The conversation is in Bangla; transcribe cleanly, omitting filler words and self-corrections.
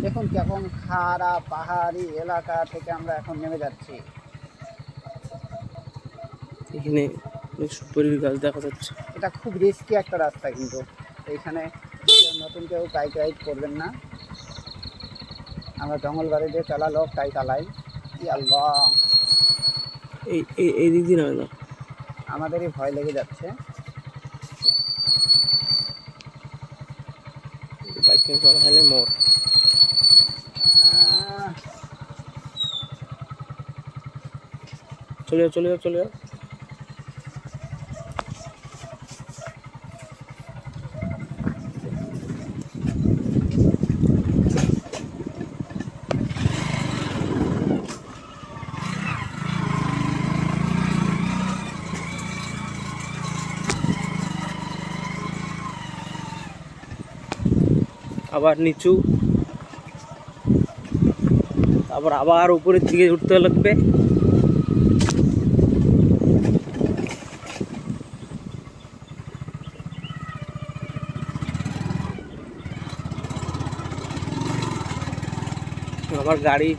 দেখুন কেমন খাড়া পাহাড়ি এলাকা থেকে আমরা এখন নেমে যাচ্ছি। এখানে সুপারির গাছ দেখা যাচ্ছে। এটা খুব রিস্কি একটা রাস্তা, কিন্তু এইখানে নতুন কেউ গাইড করবেন না। আমরা জঙ্গল বাড়ি দিয়ে চালালো তাই চালাই। কি আল্লাহ, এই দিক দিয়ে না, আমাদেরই ভয় লেগে যাচ্ছে। বাইক চলা হলে মোর চলে যাও। আবার নিচু, আবার উপরের দিকে উঠতে লাগবে। আমার গাড়ি